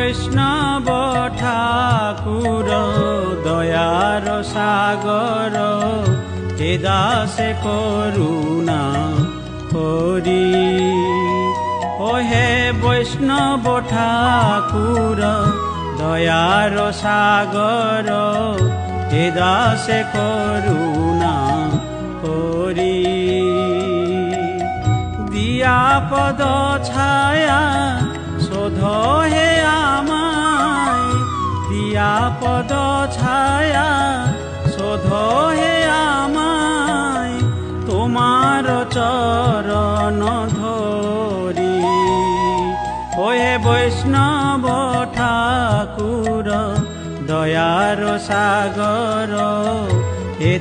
বৈষ্ণব ঠাকুর দয়ার সাগর, হে দাসে করুণা করি। ও হে বৈষ্ণব ঠাকুর দয়ার সাগর, হে দাসে করুণা করি। দিয়া পদ ছায়া শোধ হে আমায়, দিয়া পদ ছায়া শোধ হে আমায়, তোমার চরণ ধরি। ও হে বৈষ্ণব ঠাকুর দয়ার সাগর, হে